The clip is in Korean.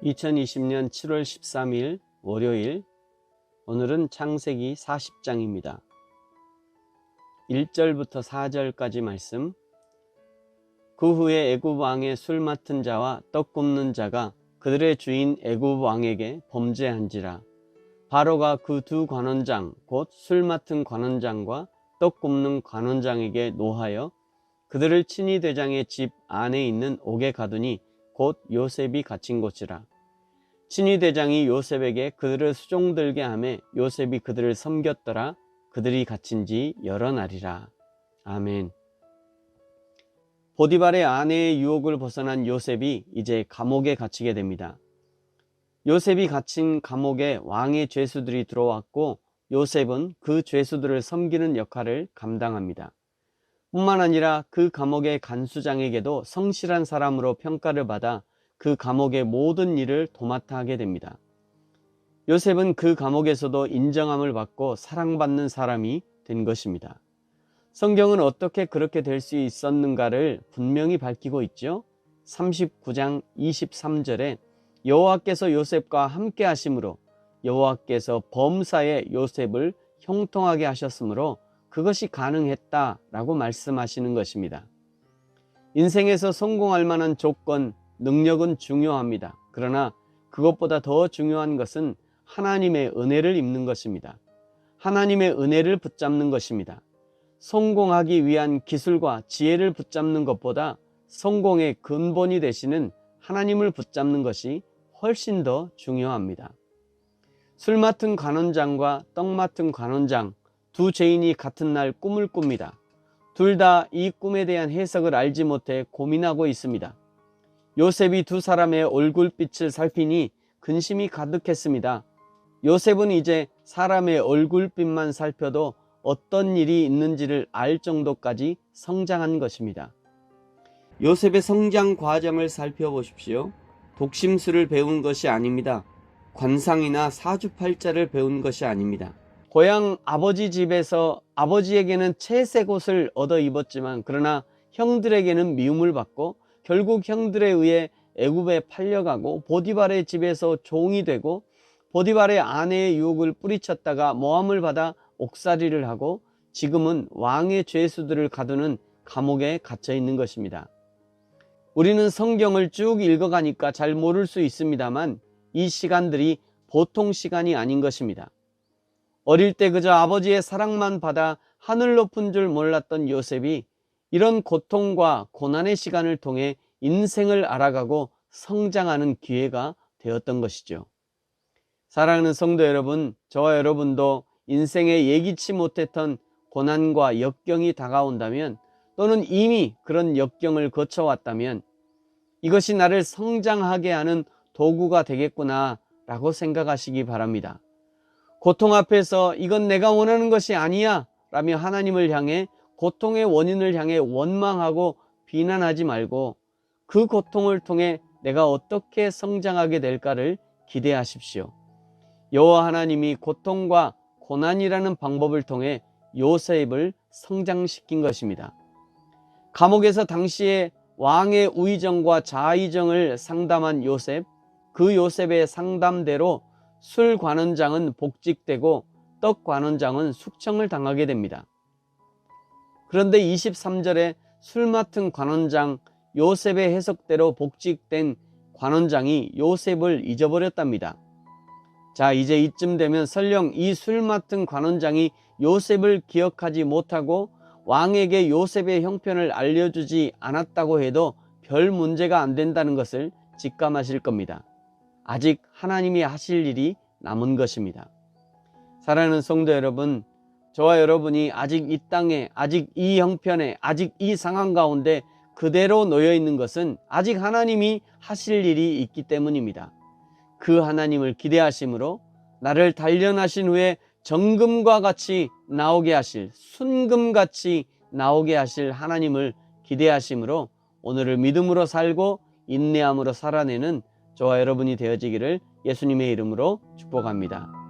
2020년 7월 13일 월요일, 오늘은 창세기 40장입니다. 1절부터 4절까지 말씀. 그 후에 애굽 왕의 술 맡은 자와 떡 굽는 자가 그들의 주인 애굽 왕에게 범죄한지라. 바로가 그 두 관원장 곧 술 맡은 관원장과 떡 굽는 관원장에게 노하여 그들을 친위 대장의 집 안에 있는 옥에 가두니 곧 요셉이 갇힌 곳이라. 친위 대장이 요셉에게 그들을 수종들게 하매 요셉이 그들을 섬겼더라. 그들이 갇힌 지 여러 날이라. 아멘. 보디발의 아내의 유혹을 벗어난 요셉이 이제 감옥에 갇히게 됩니다. 요셉이 갇힌 감옥에 왕의 죄수들이 들어왔고 요셉은 그 죄수들을 섬기는 역할을 감당합니다. 뿐만 아니라 그 감옥의 간수장에게도 성실한 사람으로 평가를 받아 그 감옥의 모든 일을 도맡아 하게 됩니다. 요셉은 그 감옥에서도 인정함을 받고 사랑받는 사람이 된 것입니다. 성경은 어떻게 그렇게 될 수 있었는가를 분명히 밝히고 있죠. 39장 23절에 여호와께서 요셉과 함께 하심으로 여호와께서 범사에 요셉을 형통하게 하셨으므로 그것이 가능했다라고 말씀하시는 것입니다. 인생에서 성공할 만한 조건, 능력은 중요합니다. 그러나 그것보다 더 중요한 것은 하나님의 은혜를 입는 것입니다. 하나님의 은혜를 붙잡는 것입니다. 성공하기 위한 기술과 지혜를 붙잡는 것보다 성공의 근본이 되시는 하나님을 붙잡는 것이 훨씬 더 중요합니다. 술 맡은 관원장과 떡 맡은 관원장, 두 죄인이 같은 날 꿈을 꿉니다. 둘 다 이 꿈에 대한 해석을 알지 못해 고민하고 있습니다. 요셉이 두 사람의 얼굴빛을 살피니 근심이 가득했습니다. 요셉은 이제 사람의 얼굴빛만 살펴도 어떤 일이 있는지를 알 정도까지 성장한 것입니다. 요셉의 성장 과정을 살펴보십시오. 독심술을 배운 것이 아닙니다. 관상이나 사주팔자를 배운 것이 아닙니다. 고향 아버지 집에서 아버지에게는 채색 옷을 얻어 입었지만 그러나 형들에게는 미움을 받고 결국 형들에 의해 애굽에 팔려가고 보디발의 집에서 종이 되고 보디발의 아내의 유혹을 뿌리쳤다가 모함을 받아 옥살이를 하고 지금은 왕의 죄수들을 가두는 감옥에 갇혀 있는 것입니다. 우리는 성경을 쭉 읽어가니까 잘 모를 수 있습니다만 이 시간들이 보통 시간이 아닌 것입니다. 어릴 때 그저 아버지의 사랑만 받아 하늘 높은 줄 몰랐던 요셉이 이런 고통과 고난의 시간을 통해 인생을 알아가고 성장하는 기회가 되었던 것이죠. 사랑하는 성도 여러분, 저와 여러분도 인생에 예기치 못했던 고난과 역경이 다가온다면 또는 이미 그런 역경을 거쳐왔다면 이것이 나를 성장하게 하는 도구가 되겠구나 라고 생각하시기 바랍니다. 고통 앞에서 이건 내가 원하는 것이 아니야 라며 하나님을 향해 고통의 원인을 향해 원망하고 비난하지 말고 그 고통을 통해 내가 어떻게 성장하게 될까를 기대하십시오. 여호와 하나님이 고통과 고난이라는 방법을 통해 요셉을 성장시킨 것입니다. 감옥에서 당시에 왕의 우의정과 좌의정을 상담한 요셉, 그 요셉의 상담대로 술 관원장은 복직되고 떡 관원장은 숙청을 당하게 됩니다. 그런데 23절에 술 맡은 관원장 요셉의 해석대로 복직된 관원장이 요셉을 잊어버렸답니다. 자, 이제 이쯤 되면 설령 이 술 맡은 관원장이 요셉을 기억하지 못하고 왕에게 요셉의 형편을 알려주지 않았다고 해도 별 문제가 안 된다는 것을 직감하실 겁니다. 아직 하나님이 하실 일이 남은 것입니다. 사랑하는 성도 여러분, 저와 여러분이 아직 이 땅에, 아직 이 형편에, 아직 이 상황 가운데 그대로 놓여 있는 것은 아직 하나님이 하실 일이 있기 때문입니다. 그 하나님을 기대하심으로 나를 단련하신 후에 정금과 같이 나오게 하실, 순금같이 나오게 하실 하나님을 기대하심으로 오늘을 믿음으로 살고 인내함으로 살아내는 저와 여러분이 되어지기를 예수님의 이름으로 축복합니다.